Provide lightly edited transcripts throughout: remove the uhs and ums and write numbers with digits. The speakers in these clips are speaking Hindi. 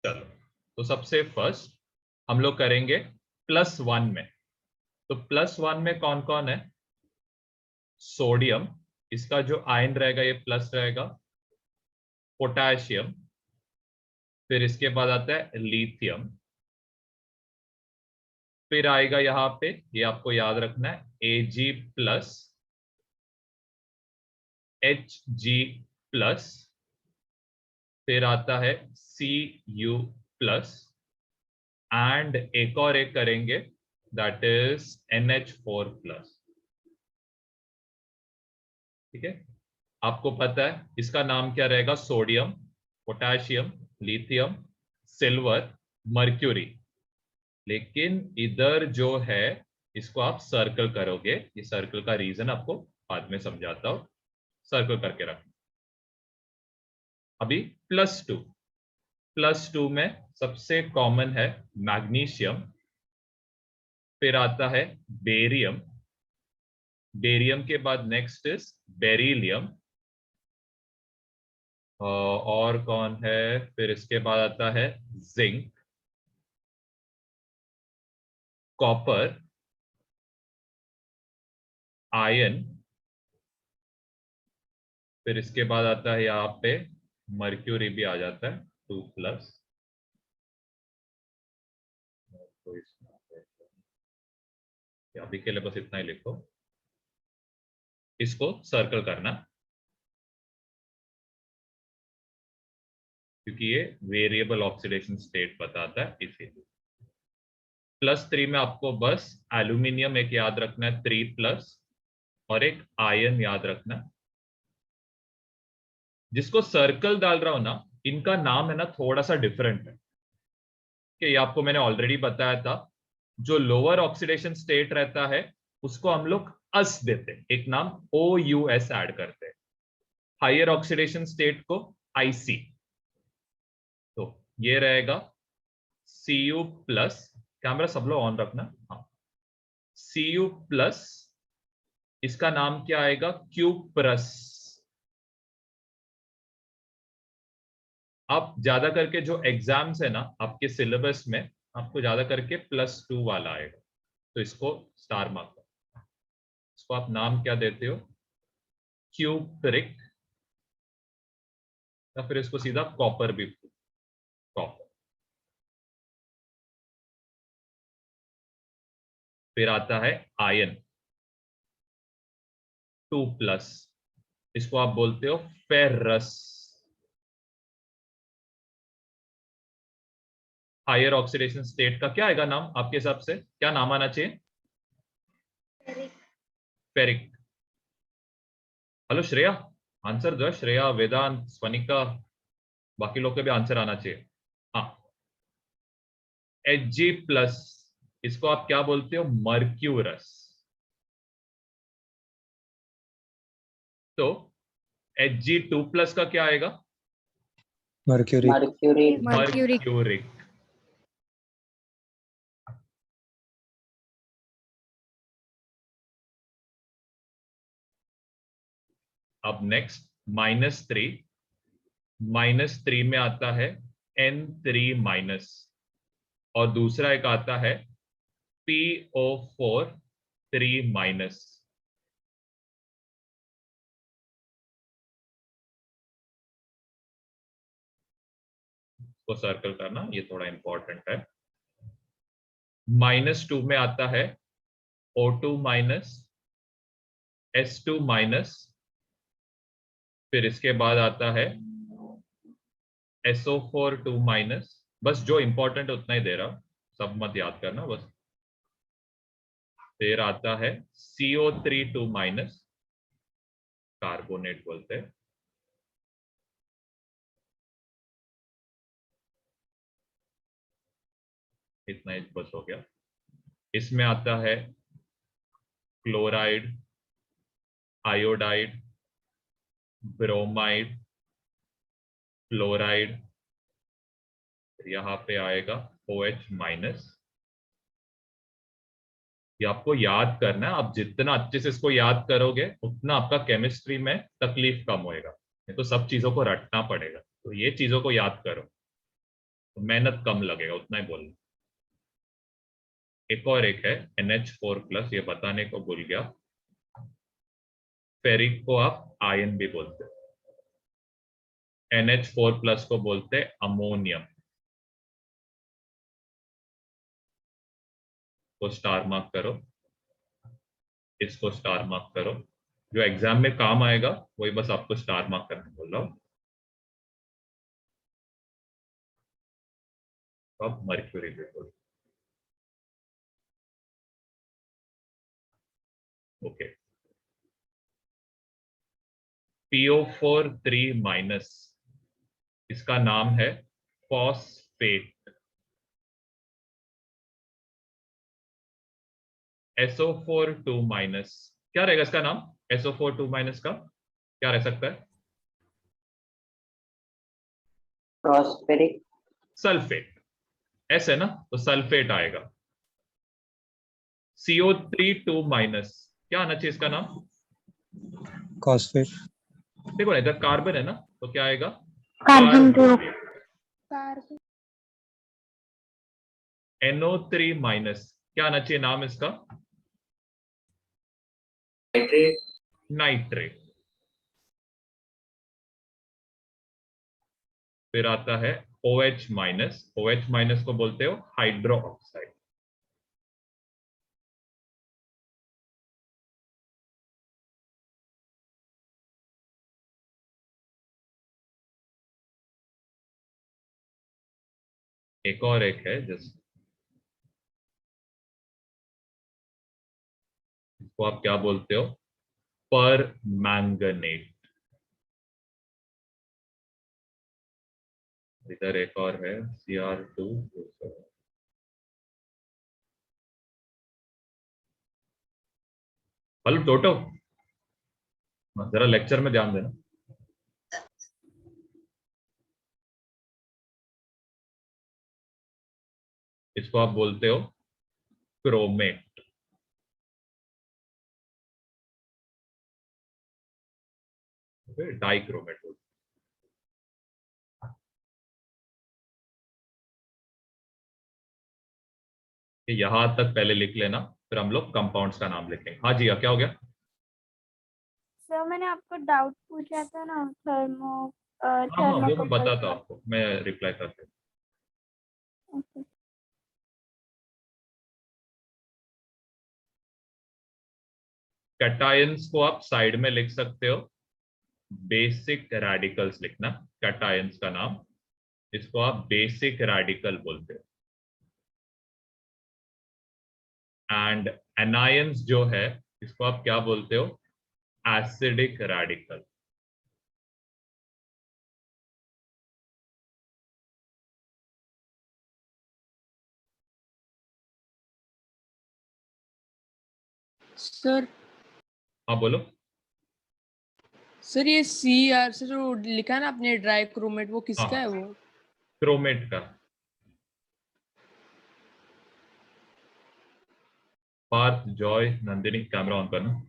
चलो, तो सबसे फर्स्ट हम लोग करेंगे +1 में। तो +1 में कौन कौन है? सोडियम, इसका जो आयन रहेगा ये प्लस रहेगा। पोटेशियम, फिर इसके बाद आता है लिथियम, फिर आएगा यहाँ पे, ये आपको याद रखना है, Ag+, Hg+, फिर आता है Cu+, एंड एक और एक करेंगे, दैट इज NH4+। ठीक है, आपको पता है इसका नाम क्या रहेगा? Sodium, potassium, lithium, silver, mercury. लेकिन इधर जो है इसको आप सर्कल करोगे, ये सर्कल का रीजन आपको बाद में समझाता हूं, सर्कल करके रखना। अभी +2 में सबसे कॉमन है मैग्नीशियम, फिर आता है बेरियम, बेरियम के बाद नेक्स्ट इज बेरिलियम, और कौन है? फिर इसके बाद आता है जिंक, कॉपर, आयरन, फिर इसके बाद आता है यहाँ पे मर्क्यूरी भी आ जाता है 2+। तो अभी के लिए बस इतना ही लिखो, इसको सर्कल करना क्योंकि ये वेरिएबल ऑक्सीडेशन स्टेट बताता है, इसीलिए। +3 में आपको बस एल्यूमिनियम एक याद रखना है 3+, और एक आयन याद रखना। जिसको सर्कल डाल रहा हूं ना, इनका नाम है ना थोड़ा सा डिफरेंट है, कि ये आपको मैंने ऑलरेडी बताया था। जो लोअर ऑक्सीडेशन स्टेट रहता है उसको हम लोग अस देते हैं, एक नाम OUS ऐड करते हैं। हायर ऑक्सीडेशन स्टेट को IC। तो ये रहेगा Cu+, कैमरा सब लोग ऑन रखना। हाँ, Cu+, इसका नाम क्या आएगा? क्यूप्रस। आप ज्यादा करके जो एग्जाम्स है ना आपके सिलेबस में, आपको ज्यादा करके +2 वाला आएगा, तो इसको स्टार मार्क करो। इसको आप नाम क्या देते हो? क्यूप्रिक, या फिर इसको सीधा कॉपर भी, कॉपर। फिर आता है आयन 2+, इसको आप बोलते हो फेरस। हायर ऑक्सीडेशन स्टेट का क्या आएगा नाम आपके हिसाब से? क्या नाम आना चाहिए? फेरिक। हेलो श्रेया, आंसर दो। श्रेया, वेदांत, स्वनिका, बाकी लोग के भी आंसर आना चाहिए। हाँ, Hg+, इसको आप क्या बोलते हो? मर्क्यूरस। तो Hg2+ का क्या आएगा? मर्क्यूरी। मर्क्यूरिक। अब नेक्स्ट -3 में आता है N3-, और दूसरा एक आता है PO4 3-। को सर्कल करना, ये थोड़ा इंपॉर्टेंट है। -2 में आता है O2-, S2-, फिर इसके बाद आता है SO4 2-। बस जो इंपॉर्टेंट है उतना ही दे रहा हूं, सब मत याद करना बस। फिर आता है CO3 2-, कार्बोनेट बोलते हैं। इतना ही बस हो गया। इसमें आता है क्लोराइड, आयोडाइड, ब्रोमाइड, फ्लोराइड, यहाँ पे आएगा OH-। ये आपको याद करना है, आप जितना अच्छे से इसको याद करोगे उतना आपका केमिस्ट्री में तकलीफ कम होएगा। नहीं तो सब चीजों को रटना पड़ेगा, तो ये चीजों को याद करो। तो मेहनत कम लगेगा, उतना ही बोलना। एक और एक है NH4+, ये बताने को भूल गया। फेरिक को आप आयन भी बोलते हैं, NH4+ को बोलते हैं अमोनियम। को स्टार मार्क करो, इसको स्टार मार्क करो, जो एग्जाम में काम आएगा वही बस आपको स्टार मार्क करने बोल रहा हूं। अब मर्क्यूरी देखो। ओके, PO4 3-, इसका नाम है फॉस्फेट। SO4 2-, क्या रहेगा इसका नाम? SO4 2- का क्या रह सकता है? Phosphoric sulphate. एस है ना, तो सल्फेट आएगा। CO3 2-, क्या आना चाहिए इसका नाम? कॉस्फेट, देखो ना, इधर कार्बन है ना, तो क्या आएगा? Carbon carbonate. कार्बन NO3-, क्या आना चाहिए नाम इसका? Nitrate nitrate. फिर आता है OH-, OH- को बोलते हो हाइड्रो ऑक्साइड। एक और एक है जस्ट, इसको आप क्या बोलते हो? पर मैंगनेट। इधर एक और है Cr2। हेलो टोटो, जरा लेक्चर में ध्यान देना। इसको आप बोलते हो क्रोमेट। डाइक्रोमेट बोलते हैं। यहां तक पहले लिख लेना, फिर हम लोग कंपाउंड्स का नाम लिखेंगे। हाँ जी, क्या हो गया? सर मैंने आपको डाउट पूछा था ना हाँ हाँ, वो मैं थर्मोकपल बताता का। आपको, मैं रिप्लाई करता हूँ। ओके। कैटायंस को आप साइड में लिख सकते हो, बेसिक रेडिकल्स लिखना कैटायंस का नाम। इसको आप बेसिक रेडिकल बोलते हो। एंड एनायंस जो है, इसको आप क्या बोलते हो? Acidic radical. सर हाँ बोलो। सर ये CR से जो लिखा है ना आपने ड्राई क्रोमेट, वो किसका हाँ, है वो? क्रोमेट का। पार्थ, जॉय, नंदिनी, कैमरा ऑन करना।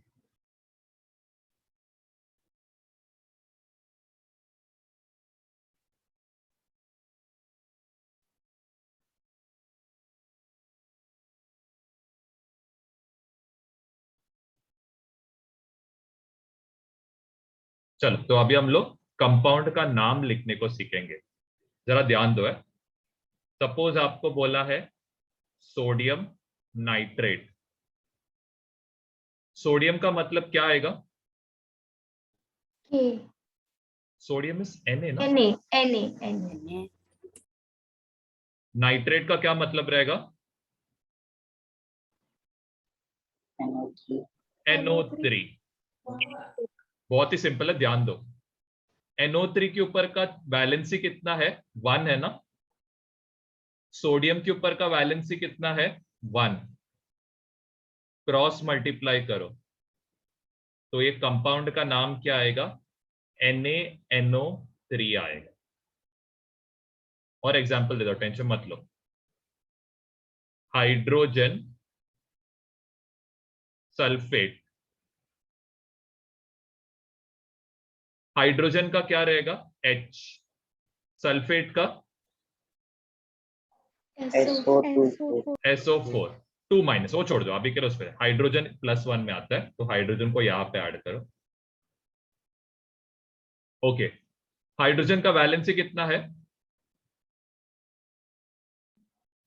चलो, तो अभी हम लोग कंपाउंड का नाम लिखने को सीखेंगे। जरा ध्यान दो है। सपोज आपको बोला है सोडियम नाइट्रेट। सोडियम का मतलब क्या आएगा? के सोडियम इज Na ना। Na नाइट्रेट का क्या मतलब रहेगा? NO3। बहुत ही सिंपल है, ध्यान दो। NO3 के ऊपर का वैलेंसी कितना है? 1 है ना। सोडियम के ऊपर का वैलेंसी कितना है? 1। क्रॉस मल्टीप्लाई करो, तो ये कंपाउंड का नाम क्या आएगा? NaNO3 आएगा। और एग्जांपल दे दो, टेंशन मत लो। Hydrogen sulphate. हाइड्रोजन का क्या रहेगा? H। सल्फेट का SO2 SO4 2 माइनस, वो छोड़ दो अभी के लिए, उस पर हाइड्रोजन +1 में आता है, तो हाइड्रोजन को यहाँ पे ऐड करो। ओके, हाइड्रोजन का वैलेंसी कितना है?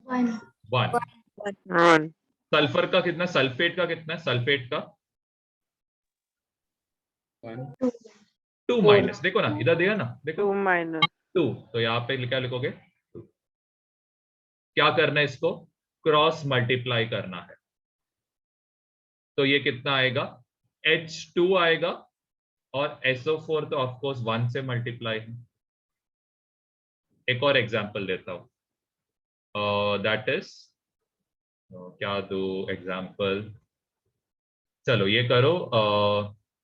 1। सल्फर का कितना, सल्फेट का कितना है? सल्फेट का 2 माइनस, देखो ना इधर दिया ना, देखो 2, तो यहाँ पे क्या लिखोगे? 2। क्या करना है इसको? क्रॉस मल्टीप्लाई करना है, तो ये कितना आएगा? H2 आएगा, और SO4 तो ऑफकोर्स 1 से मल्टीप्लाई है। एक और एग्जांपल देता हूं, दैट इज, क्या दो एग्जांपल, चलो ये करो,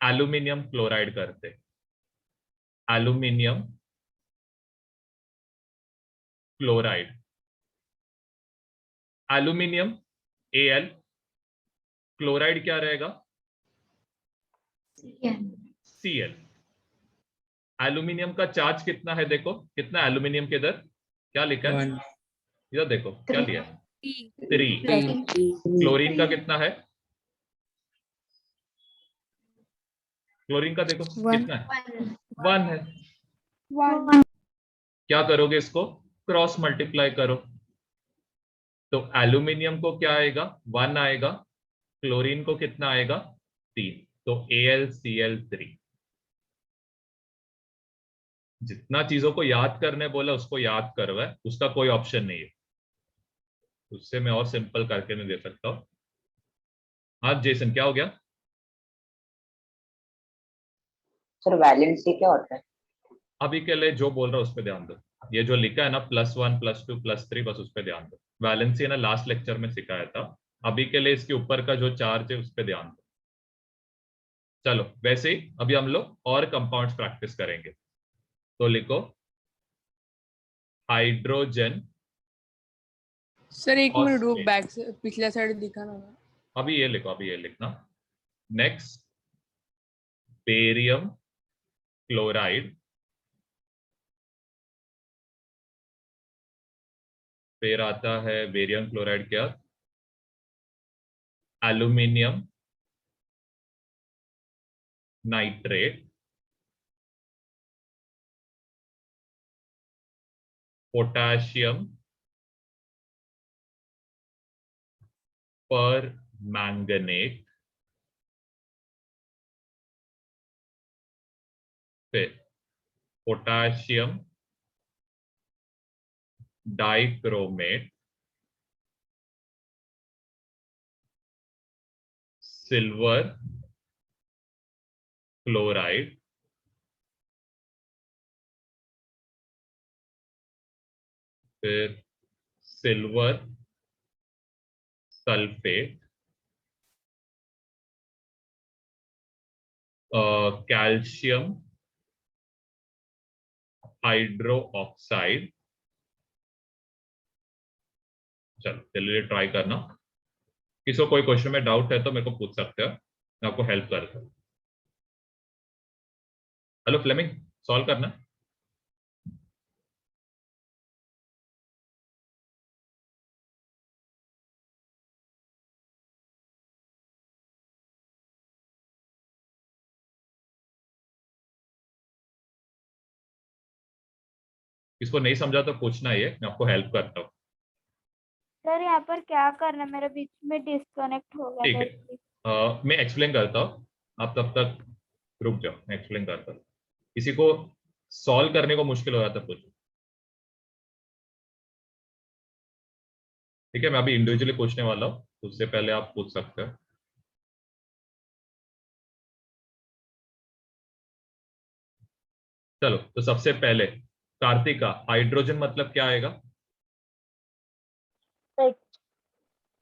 एल्यूमिनियम क्लोराइड करते। Aluminium chloride, aluminium Al, chloride क्या रहेगा? Cl। एल्यूमिनियम का चार्ज कितना है? देखो कितना एल्यूमिनियम के इधर क्या लिखा है? 1 इधर देखो क्या लिया है? 3। 3 क्लोरीन का कितना है? क्लोरीन का देखो कितना है? 1 है। क्या करोगे इसको? क्रॉस मल्टीप्लाई करो, तो एल्यूमिनियम को क्या आएगा? 1 आएगा, क्लोरीन को कितना आएगा? 3, तो AlCl3। जितना चीजों को याद करने बोला उसको याद करो है, उसका कोई ऑप्शन नहीं है, उससे मैं और सिंपल करके नहीं दे सकता हूं। हाँ जेसन, क्या हो गया? सर वैलेंसी क्या होता है? अभी के लिए जो बोल रहा हूं उस पर ध्यान दो, ये जो लिखा है ना +1 +2 +3, बस उस पर ध्यान दो। वैलेंसी ना लास्ट लेक्चर में सिखाया था, अभी के लिए इसके ऊपर का जो चार्ज है उस पर ध्यान दो। चलो वैसे ही अभी हम लोग और कंपाउंड्स प्रैक्टिस करेंगे, तो लिखो हाइड्रोजन। सर एक मिनट रुक, Phosphate। बैक से पिछला साइड दिखा ना। अभी ये लिखो, अभी ये लिखना। नेक्स्ट बेरियम क्लोराइड, फिर आता है बेरियम क्लोराइड क्या? एल्यूमिनियम नाइट्रेट, पोटेशियम पर मैंगनेट, फिर पोटेशियम डाइक्रोमेट, सिल्वर क्लोराइड, फिर silver sulphate, calcium hydro oxide. चलो चलिए ट्राई करना, किसी को कोई क्वेश्चन में डाउट है तो मेरे को पूछ सकते हो, मैं आपको हेल्प करता हूँ। हेलो फ्लेमिंग, सॉल्व करना। किसको नहीं समझा तो पूछना, ये मैं आपको हेल्प करता हूँ। सर यहाँ पर क्या करना है, मेरा बीच में डिस्कनेक्ट हो गया ठीक था है, इसलिए। मैं एक्सप्लेन करता हूँ, आप तब तक रुक जाओ, मैं एक्सप्लेन करता हूँ। किसी को सॉल्व करने को मुश्किल हो रहा था पूछो, ठीक है? मैं अभी इंडिविजुअली पूछने वाला हूँ, उससे पहले आप पूछ सकते हो। चलो तो सबसे पहले कार्तिका, हाइड्रोजन मतलब क्या आएगा?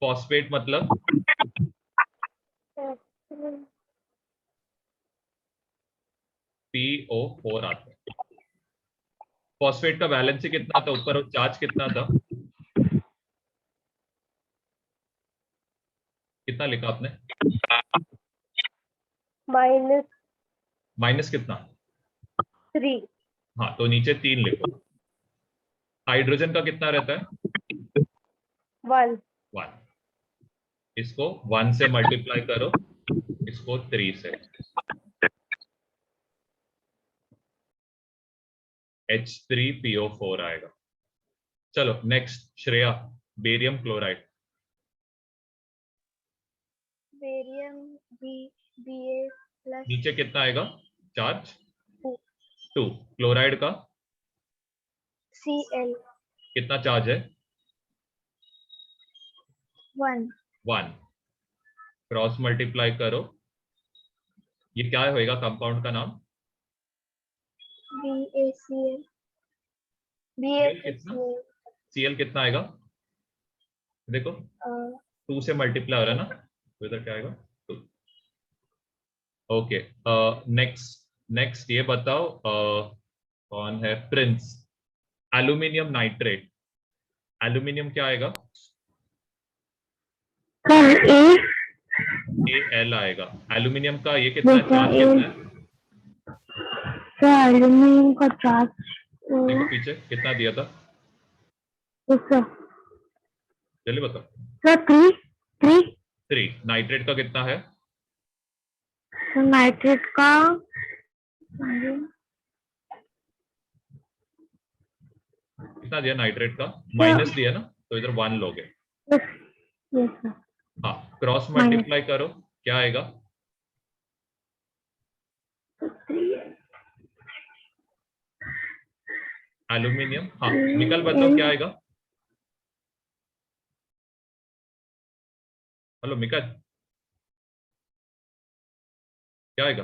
फॉस्फेट मतलब? PO4 आता है। फॉस्फेट का वैलेंसी कितना था ऊपर, और चार्ज कितना था? कितना लिखा आपने? माइनस कितना? -3। हाँ, तो नीचे 3 लिखो। हाइड्रोजन का कितना रहता है? 1. 1. इसको 1 से मल्टीप्लाई करो, इसको 3 से, H3PO4 आएगा। चलो next Shreya, barium chloride. Barium Ba plus नीचे कितना आएगा चार्ज? 2. 2. क्लोराइड का Cl कितना चार्ज है? 1. 1. क्रॉस मल्टीप्लाई करो, ये क्या होएगा कंपाउंड का नाम? BaCl कितना? BaCl Cl कितना आएगा? देखो 2 से मल्टीप्लाई हो रहा है ना, तो इधर क्या आएगा? 2. ओके, नेक्स्ट ये बताओ, कौन है? प्रिंस। एल्यूमिनियम नाइट्रेट, एल्यूमिनियम क्या आएगा? Al आएगा। एल्यूमिनियम का ये कितना है, चार्ज कितना है? एल्यूमिनियम का चार्ज देखो पीछे कितना दिया था, जल्दी बताओ। 3. नाइट्रेट का कितना है? नाइट्रेट का कितना दिया नाइट्रेट का? माइनस दिया ना, तो इधर 1 लोगे। हाँ, क्रॉस मल्टीप्लाई करो, क्या आएगा? एल्यूमिनियम, हाँ निकल बताओ क्या आएगा? हेलो मिकल, क्या आएगा?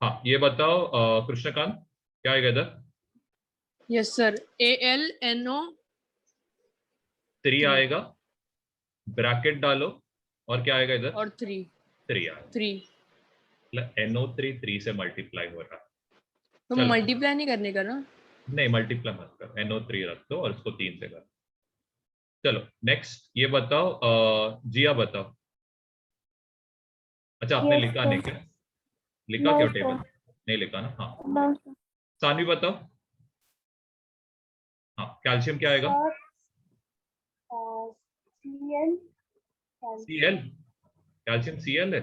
हाँ ये बताओ कृष्णकांत, क्या आएगा इधर? यस सर, AlNO 3 आएगा, ब्रैकेट डालो, और क्या आएगा इधर? और 3 आएगा। 3 NO3 3 से मल्टीप्लाई हो रहा है। तो चलो। मल्टीप्लाई नहीं करने का ना? नहीं मल्टीप्लाई मत कर, NO3 रख दो और उसको 3 से कर। चलो नेक्स्ट ये बताओ, जिया बताओ। अच्छा आपने Yes, लिखा sir. नहीं क्या? लिखा No, क्या sir. टेबल? नहीं लिखा ना? हाँ No, sir. सानवी बताओ। हाँ कैल्शियम क्या आएगा? Cl Cl, कैल्शियम Cl है।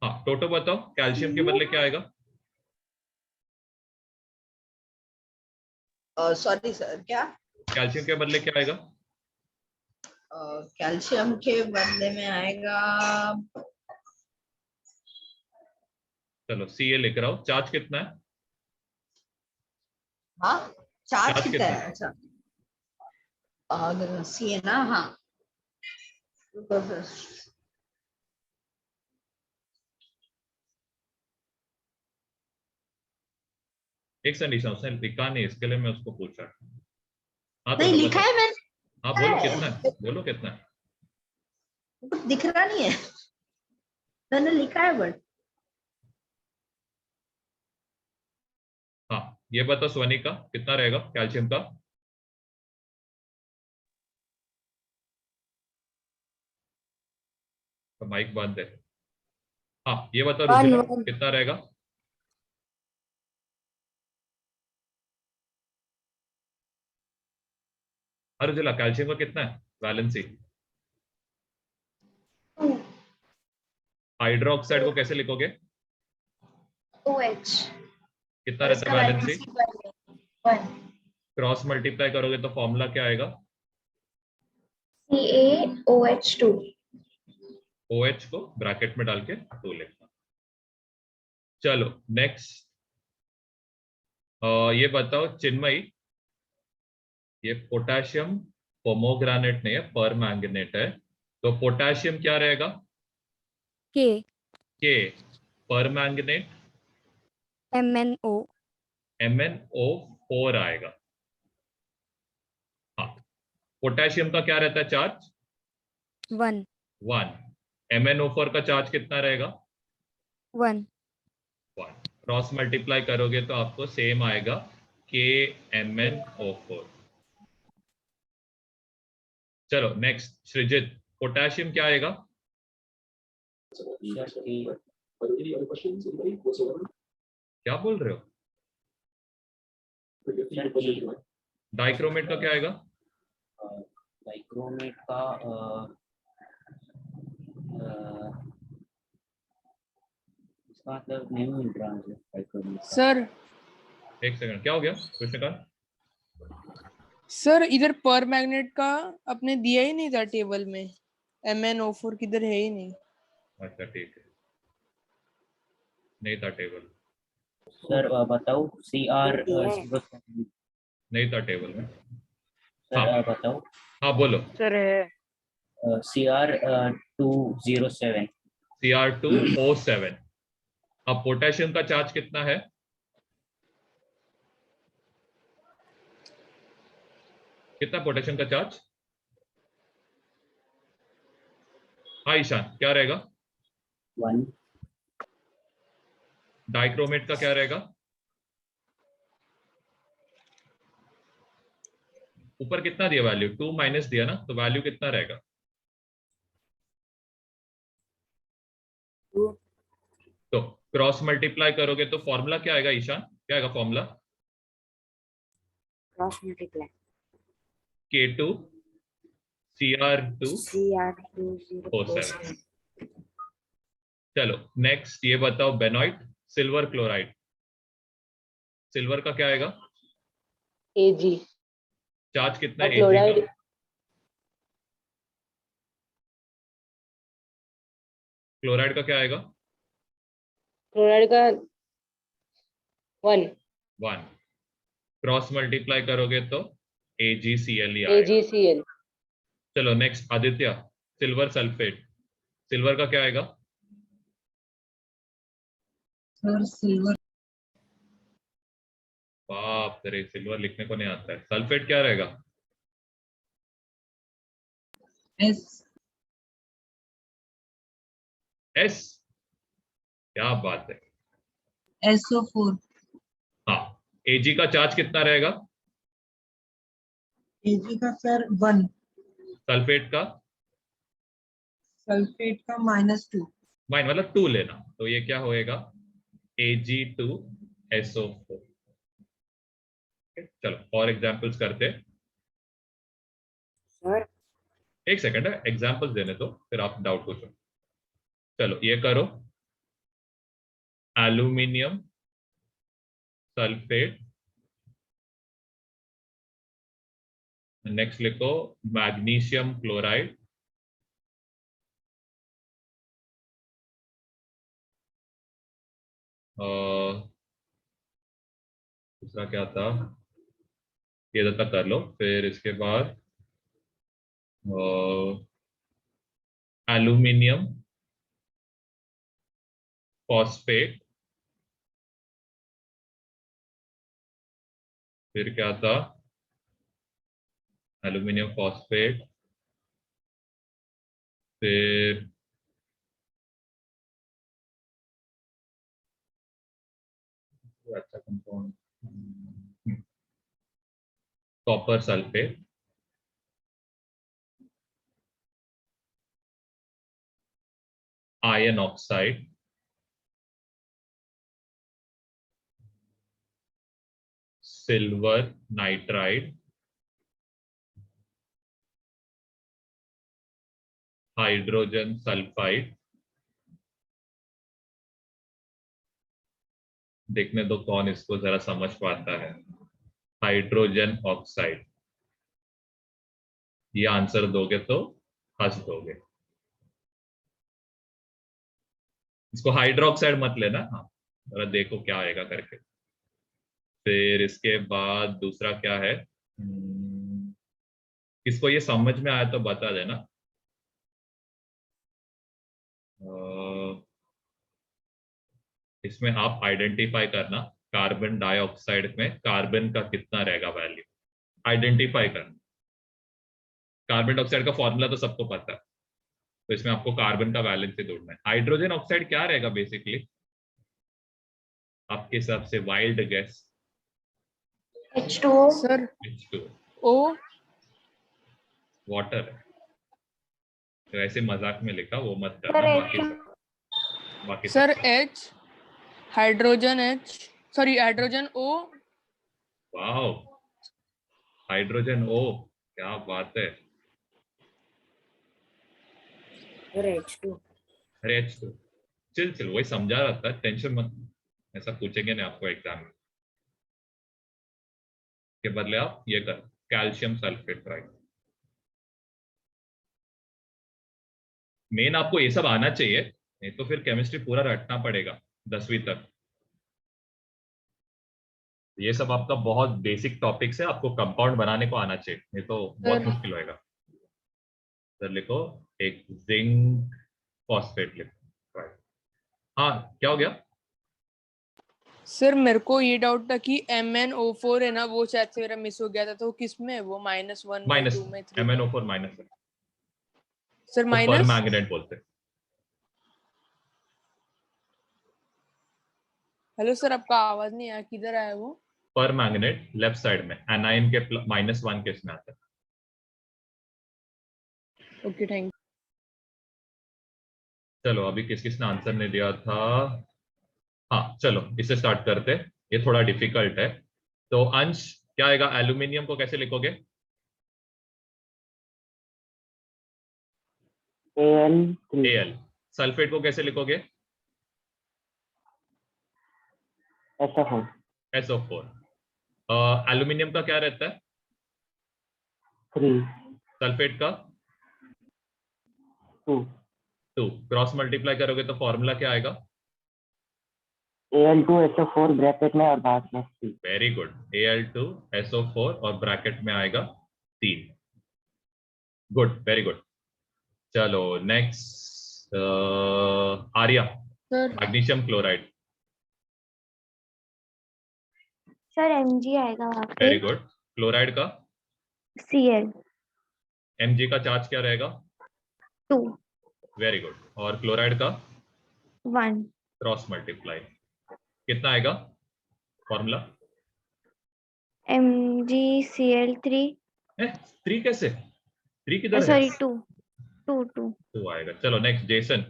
हाँ टोटो बताओ, कैल्शियम के बदले क्या आएगा? सॉरी सर, क्या? कैल्शियम के बदले क्या आएगा? कैल्शियम के बदले में आएगा, चलो Ca लिख रहा हूँ। चार्ज कितना है? हाँ चार्ज चार्ज कितना कितना है? अच्छा सी है ना, हाँ रुको सर। एक सेकंड, उसने लिखा नहीं, इसके लिए मैं उसको पूछा। हाँ नहीं तो लिखा है मैंने। हाँ बोलो कितना है, बोलो कितना है? कुछ दिख रहा नहीं है, मैंने लिखा है बट। हाँ ये बताओ स्वनी का कितना रहेगा कैल्शियम का? तो माइक बंद है। हाँ ये बताओ रुजिला कितना रहेगा? हाँ रुजिला कैल्शियम का कितना है वैलेंसी? हाइड्रोक्साइड को कैसे लिखोगे? OH कितना और रहता है इसका वैलेंसी? वैलेंसी 1 क्रॉस मल्टीप्लाई करोगे तो फॉर्मूला क्या आएगा? CaOH2 OH को ब्रैकेट में डाल के 2 लिखना। चलो नेक्स्ट ये बताओ चिन्मयी, ये पोटेशियम पोमोग्रेनेट नहीं है, परमैंगनेट है, तो पोटेशियम क्या रहेगा? के। परमैंगनेट MnO4 आएगा। हाँ पोटेशियम का क्या रहता है चार्ज? 1। MnO4 का चार्ज कितना रहेगा? 1. 1। क्रॉस मल्टीप्लाई करोगे तो आपको सेम आएगा, KMnO4। चलो नेक्स्ट सृजित, पोटेशियम क्या आएगा? क्या बोल रहे हो? डाइक्रोमेट का क्या आएगा? डाइक्रोमेट का इसका मतलब नहीं मिल रहा मुझे डाइक्रोमेट का। सर एक सेकंड, क्या हो गया कृष्णकांत? सर इधर पर मैग्नेट का आपने दिया ही नहीं था टेबल में, MnO4 किधर है ही नहीं। अच्छा ठीक है, नहीं था टेबल। सर बताओ CR नहीं था टेबल में। सर हाँ। बताओ हाँ बोलो। सर है CR 207 Cr2O7। अब पोटेशियम का चार्ज कितना है? कितना पोटेशियम का चार्ज? हाँ ईशान, क्या रहेगा? 1। डाइक्रोमेट का क्या रहेगा? ऊपर कितना दिया वैल्यू? 2 माइनस दिया ना, तो वैल्यू कितना रहेगा? तो क्रॉस मल्टीप्लाई करोगे तो फॉर्मूला क्या आएगा ईशान? क्या आएगा formula? Cross multiply K2 Cr2 O7। चलो नेक्स्ट ये बताओ, बेनॉइट सिल्वर क्लोराइड, सिल्वर का क्या आएगा? Ag चार्ज कितना है और Ag क्लोराइड का? क्लोराइड का क्या आएगा? क्लोराइड का 1 1। क्रॉस मल्टीप्लाई करोगे तो AgCl ही आएगा। AgCl। चलो next Aditya, silver sulphate, silver का क्या आएगा? सर सिल्वर बाप रे, सिल्वर लिखने को नहीं आता है। सल्फेट क्या रहेगा? S S। क्या बात है। SO4 हाँ। Ag का चार्ज कितना रहेगा? Ag का सर 1 सल्फेट का? सल्फेट का -2 माइन मतलब 2 लेना, तो ये क्या होएगा? Ag2SO4। चलो और एग्जांपल्स करते हैं। सर एक सेकंड है, एग्जांपल्स देने तो फिर आप डाउट पूछो। चलो ये करो, एल्यूमिनियम सल्फेट, नेक्स्ट लिखो मैग्नीशियम क्लोराइड, दूसरा क्या था, ये तक कर लो। फिर इसके बाद एल्यूमिनियम फॉस्फेट, फिर क्या था, एल्यूमिनियम फॉस्फेट, फिर अच्छा compound copper sulphate, iron oxide, silver nitride, hydrogen sulphide, देखने दो कौन इसको जरा समझ पाता है, हाइड्रोजन ऑक्साइड। ये आंसर दोगे तो हंस दोगे। इसको हाइड्रोक्साइड मत लेना, हाँ जरा देखो क्या आएगा करके। फिर इसके बाद दूसरा क्या है, किसको ये समझ में आया तो बता देना। इसमें आप आइडेंटिफाई करना, कार्बन डाइऑक्साइड में कार्बन का कितना रहेगा वैल्यू, आइडेंटिफाई करना। कार्बन डाइऑक्साइड का फॉर्मूला तो सबको पता है, तो इसमें आपको कार्बन का वैलेंस से ढूंढना है। हाइड्रोजन ऑक्साइड क्या रहेगा बेसिकली आपके हिसाब से, wild gas? H2O. Sir H2O। O water है। तो ऐसे मजाक में लिखा, वो मत सर करना। H बाकी सर सब सही। H, hydrogen H, sorry hydrogen O, wow, hydrogen O, क्या बात है। और H2 अरे H2, चिल चिल, वही समझा रहा था, टेंशन मत। ऐसा पूछेंगे ना आपको एग्जाम में, के बदले आप ये कर, कैल्शियम सल्फेट ट्राई। मेन आपको ये सब आना चाहिए, नहीं तो फिर केमिस्ट्री पूरा रटना पड़ेगा 10वीं तक। ये सब आपका बहुत बेसिक टॉपिक्स है, आपको कंपाउंड बनाने को आना चाहिए, नहीं तो बहुत सर मुश्किल होएगा। सर लिखो, एक जिंक फॉस्फेट लिखो। हाँ, क्या हो गया? सर मेरे को ये डाउट था कि MnO4 है ना, वो शायद से मेरा मिस हो गया था, तो किस में है वो? -1 में, माइनस 2 में, 3 में? MnO4 माइनस है, सर वो पर माइनस। मैग्नेट बोलते हैं। हेलो सर, आपका आवाज नहीं आया, किधर आया वो? पर मैग्नेट लेफ्ट साइड में, एनाइन के -1 के इसमें आता है। Okay, thank. चलो, अभी किस किसने आंसर नहीं दिया था? हाँ चलो, इससे स्टार्ट करते, ये थोड़ा डिफिकल्ट है। तो अंश, क्या आएगा? एल्यूमिनियम को कैसे लिखोगे? Al। सल्फेट को कैसे लिखोगे? SO4। एल्यूमिनियम का क्या रहता है? 3 सल्फेट का 2 2। क्रॉस मल्टीप्लाई करोगे तो फॉर्मूला क्या आएगा? Al2SO4 ब्रैकेट में और बाद में 3। वेरी गुड, Al2SO4 और ब्रैकेट में आएगा 3। Good, very good. चलो next, Arya, sir magnesium chloride. Sir Mg आएगा वहाँ पे। Very good. क्लोराइड का? Cl Mg का चार्ज क्या रहेगा? 2 वेरी गुड। और क्लोराइड का? 1 क्रॉस मल्टीप्लाई, कितना आएगा फॉर्मूला? MgCl3 3 कैसे? 3 किधर है? सॉरी 2 2 2 2 आएगा। चलो नेक्स्ट, जेसन,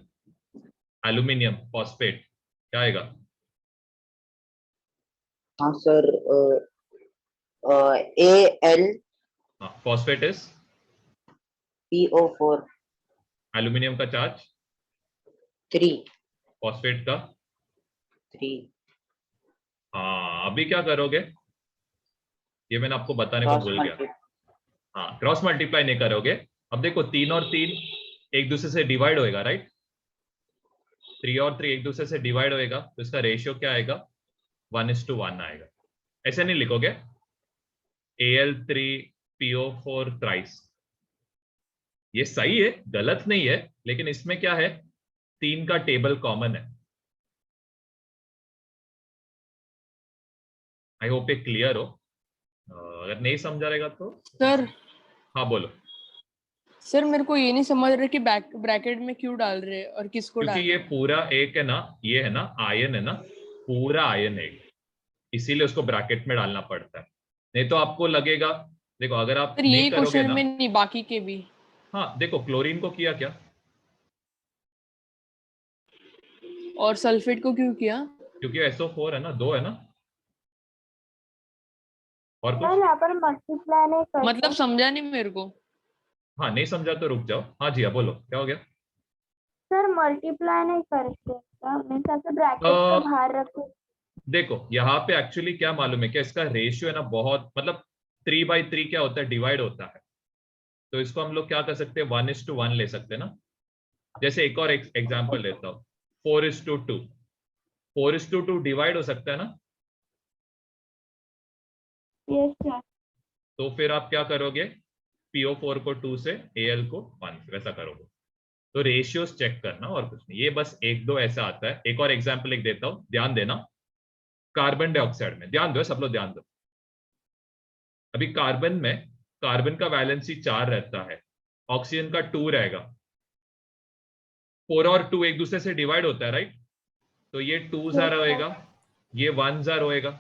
एल्यूमिनियम फॉस्फेट, क्या आएगा? हाँ सर AL हाँ, फॉस्फेट इज? PO4 एल्यूमिनियम का चार्ज? 3 फॉस्फेट का? 3 हाँ, अभी क्या करोगे? ये मैंने आपको बताने को भूल गया। हाँ, क्रॉस मल्टीप्लाई नहीं करोगे। अब देखो, 3 और 3 एक दूसरे से डिवाइड होएगा, राइट? 3 और 3 एक दूसरे से डिवाइड होएगा, तो इसका रेशियो क्या आएगा? 1:1 आएगा। ऐसे नहीं लिखोगे Al3PO4 थ्राइस। ये सही है, गलत नहीं है, लेकिन इसमें क्या है, 3 का टेबल कॉमन है। आई होप ये क्लियर हो। अगर नहीं समझा रहेगा तो सर हाँ बोलो। सर मेरे को ये नहीं समझ रहे कि ब्रैकेट में क्यों डाल रहे हैं और किसको क्योंकि डाल ये रहे हैं? पूरा एक है ना, ये है ना आयन, है ना, पूरा आयन है, इसीलिए उसको ब्रैकेट में डालना पड़ता है। नहीं तो आपको लगेगा, देखो अगर आप सर नहीं यही करोगे क्वेश्चन ना। में नहीं, बाकी के भी। हाँ देखो, क्लोरीन को किया क्या? और सल्फेट को क्यों किया? क्योंकि SO4 है ना, 2 है ना। और सर कुछ? यहाँ पर मल्टीप्लाई नहीं करते। मतलब समझा नहीं मेरे को। हाँ, नहीं समझा तो रुक जाओ। हाँ जी, हाँ बोलो, क्या हो गया? सर मल्टीप्लाई नहीं करते, मीन्स ऐसे ब्रैकेट के बाहर रखो। देखो यहाँ पे एक्चुअली क्या मालूम है, क्या इसका रेशियो है ना बहुत, मतलब 3/3 क्या होता है, डिवाइड होता है। तो इसको हम लोग क्या कर सकते हैं, 1:1 ले सकते हैं ना। जैसे एक और एग्जाम्पल लेता हूँ, 4:2। 4:2 डिवाइड हो सकता है ना। Yes sir. तो फिर आप क्या करोगे, PO4 को 2 से, Al को 1 से, वैसा करोगे। तो रेशियोस चेक करना और कुछ नहीं, ये बस 1-2 ऐसा आता है। एक और एग्जाम्पल एक देता हूँ, ध्यान देना। कार्बन डाइऑक्साइड में ध्यान दो, सब लोग ध्यान दो। अभी कार्बन में, कार्बन का वैलेंसी 4 रहता है, ऑक्सीजन का 2 रहेगा। 4 और 2 एक दूसरे से डिवाइड होता है, राइट? तो ये 2 जार होएगा, ये 1 जार होएगा।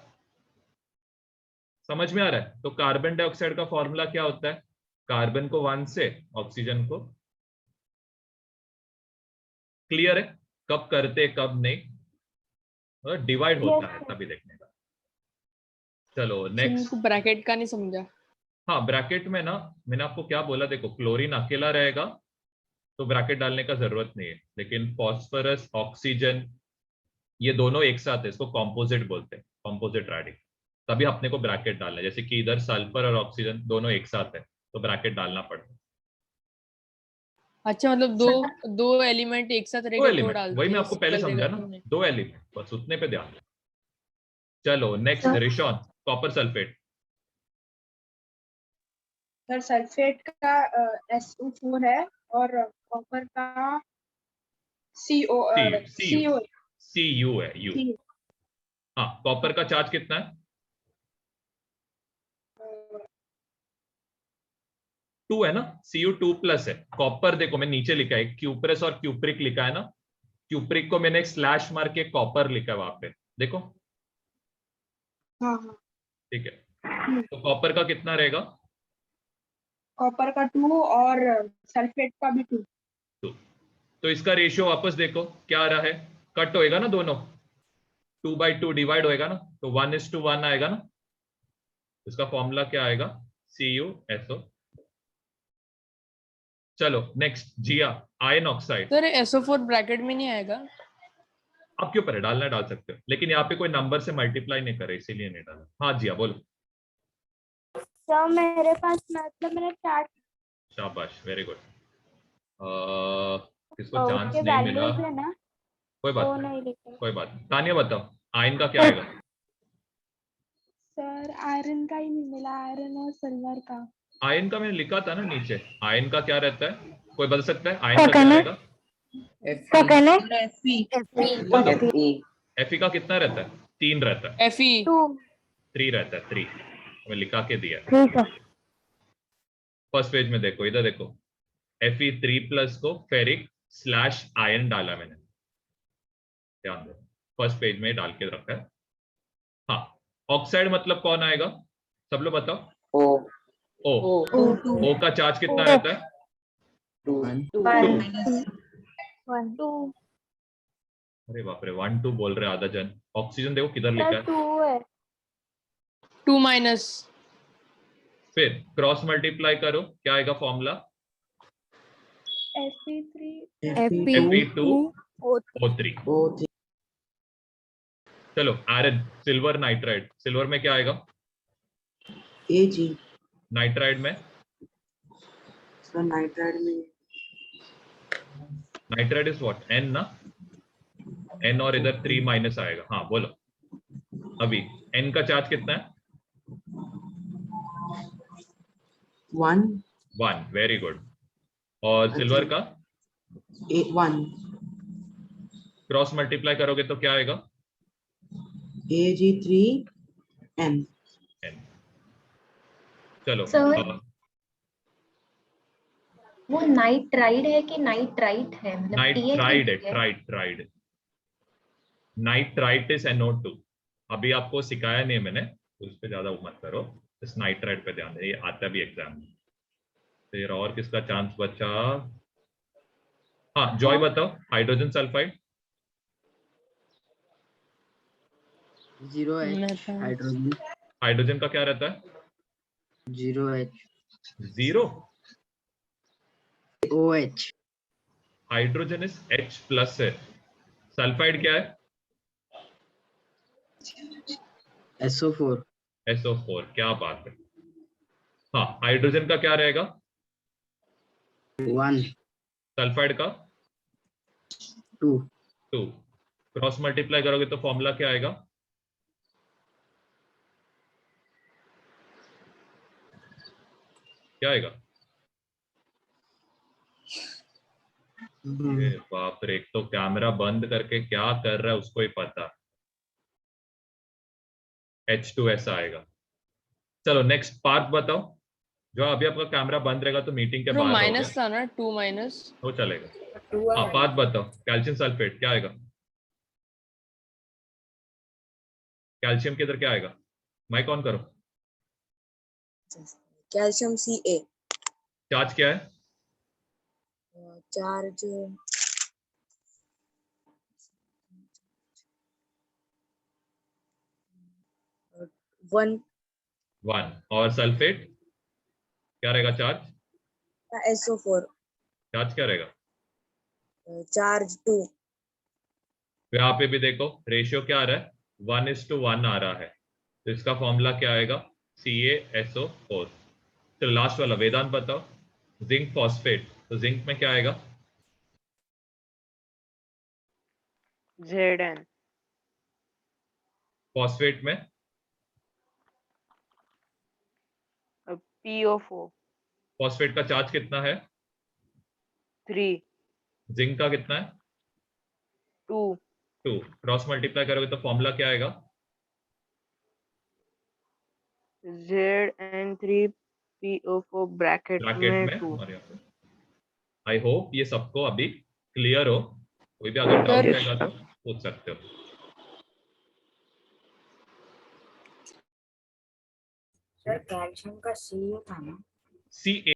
समझ में आ रहा है? तो कार्बन डाइऑक्साइड का फॉर्मूला क्या होता है, कार्बन को 1 से, ऑक्सीजन को क्लियर है कब करते कब नहीं, डिवाइड होता Yes, है sir. तभी देखने का। चलो सर नेक्स्ट। इनको ब्रैकेट का नहीं समझा। हाँ ब्रैकेट में ना मैंने आपको क्या बोला, देखो क्लोरीन अकेला रहेगा तो ब्रैकेट डालने का जरूरत नहीं है, लेकिन फॉस्फोरस ऑक्सीजन ये दोनों एक साथ है, इसको कॉम्पोजिट बोलते हैं, कॉम्पोजिट रेडिकल, तभी अपने को ब्रैकेट डालना है। जैसे कि इधर सल्फर और ऑक्सीजन दोनों एक साथ है तो ब्रैकेट डालना पड़ता है। अच्छा मतलब दो एलिमेंट एक साथ दो रहेगा तो एलिमेंट, डालते वही मैं हैं, आपको पहले सिंगल समझा रहेगा ना, तो नहीं। 2 एलिमेंट बस उतने पे ध्यान दें। चलो next sir. Rishon, copper sulphate. Sir sulphate का SO4 है और कॉपर का CO CU है यू। हाँ कॉपर का चार्ज कितना है? 2 है ना, Cu2 प्लस है। कॉपर देखो मैं नीचे लिखा है क्यूप्रेस और क्यूप्रिक लिखा है ना, क्यूप्रिक को मैंने एक स्लैश मार के कॉपर लिखा है वहां पे, देखो हाँ ठीक है। तो कॉपर का कितना रहेगा? कॉपर का 2 और सल्फेट का भी 2। 2। तो इसका रेशियो वापस देखो क्या आ रहा है, कट होएगा ना दोनों, 2/2 डिवाइड होएगा ना, तो 1:1 आएगा ना। इसका फॉर्मूला क्या आएगा? CuSO। चलो next Jiya, iron oxide. Sir SO4 bracket में नहीं आएगा। आपके ऊपर है, डालना डाल सकते हो, लेकिन यहाँ पे कोई नंबर से मल्टीप्लाई नहीं करे इसीलिए नहीं डाला। हाँ जिया बोलो। सर मेरे पास मतलब मैंने चार्ट शाबाश वेरी गुड। किसको चांस के नहीं मिला, वैल्यूज है ना कोई बात वो नहीं, नहीं लिखे। कोई बात नहीं। तानिया बताओ आयन का क्या आएगा? सर आयरन का ही नहीं मिला, आयरन और सिल्वर का। आयन का मैंने लिखा था ना नीचे, आयन का क्या रहता है, कोई बदल सकता है? आयन का क्या रहेगा? Fe का कितना रहता है? 3 रहता है। Fe 3 रहता है, 3 मैं लिखा के दिया। ठीक है। फर्स्ट पेज में देखो, इधर देखो, Fe3 प्लस को फेरिक स्लैश आयन डाला मैंने, ध्यान दो फर्स्ट पेज में डाल के रखा है। हाँ ऑक्साइड मतलब कौन आएगा, सब लोग बताओ। ओ का चार्ज कितना रहता है? 2 अरे बाप रे 1-2 बोल रहे आधा जन। ऑक्सीजन देखो किधर लिखा है, 2 है। 2 माइनस। फिर क्रॉस मल्टीप्लाई करो, क्या आएगा फॉर्मूला? Fe2O3। चलो आयरन, सिल्वर नाइट्राइड, सिल्वर में क्या आएगा? Ag नाइट्राइड में? सर नाइट्राइड में नाइट्राइड इज व्हाट, N ना, N और इधर 3 माइनस आएगा। हाँ बोलो अभी, N का चार्ज कितना है? 1 वेरी गुड। और सिल्वर का? 1 क्रॉस मल्टीप्लाई करोगे तो क्या आएगा? Ag3N। N। चलो सर वो नाइट्राइड है कि नाइट्राइट है, मतलब नाइट्राइड है, ट्राइड नाइट्राइट इज NO2। अभी आपको सिखाया नहीं मैंने, तो उस पर ज्यादा मत करो, इस नाइट्राइड पे ध्यान दे, ये आता भी एग्जाम में। फिर और किसका चांस बचा? हाँ जॉय बताओ, hydrogen sulphide. 0H hydrogen. Hydrogen का क्या रहता है? 0H 0। OH hydrogen is H plus है, सल्फाइड क्या है? SO4 SO4। क्या बात है। हाँ हाइड्रोजन का क्या रहेगा? 1 सल्फाइड का 2 2। क्रॉस मल्टीप्लाई करोगे तो फॉर्मूला क्या आएगा? क्या आएगा? ये बाप रे, एक तो कैमरा बंद करके क्या कर रहा है उसको ही पता। H2S आएगा। चलो नेक्स्ट पार्थ बताओ, जो अभी आपका कैमरा बंद रहेगा तो मीटिंग के ब्रो बाहर हो माइनस गया, था ना, 2 माइनस। वो चलेगा। हाँ पार्थ बताओ, कैल्शियम सल्फेट क्या आएगा? कैल्शियम के इधर क्या आएगा? माइक ऑन करो। Calcium Ca। चार्ज क्या है? चार्ज 1 1 और सल्फेट क्या रहेगा चार्ज? SO4 चार्ज क्या रहेगा? चार्ज 2 यहाँ पे भी देखो रेशियो क्या आ रहा है, 1:1 आ रहा है, तो इसका फॉर्मूला क्या आएगा? CaSO4। तो लास्ट वाला वेदांत बताओ, जिंक फॉस्फेट, तो जिंक में क्या आएगा? Zn फॉस्फेट में PO4 फॉस्फेट का चार्ज कितना है? 3 जिंक का कितना है? 2 2। क्रॉस मल्टीप्लाई करोगे तो फॉर्मूला क्या आएगा? Zn3PO4 ब्रैकेट ब्रैकेट में में 2। और यहाँ पे। आई होप ये सबको अभी क्लियर हो, कोई भी अगर डाउट रहेगा तो पूछ सकते हो। सर कैल्शियम का CO था ना? Ca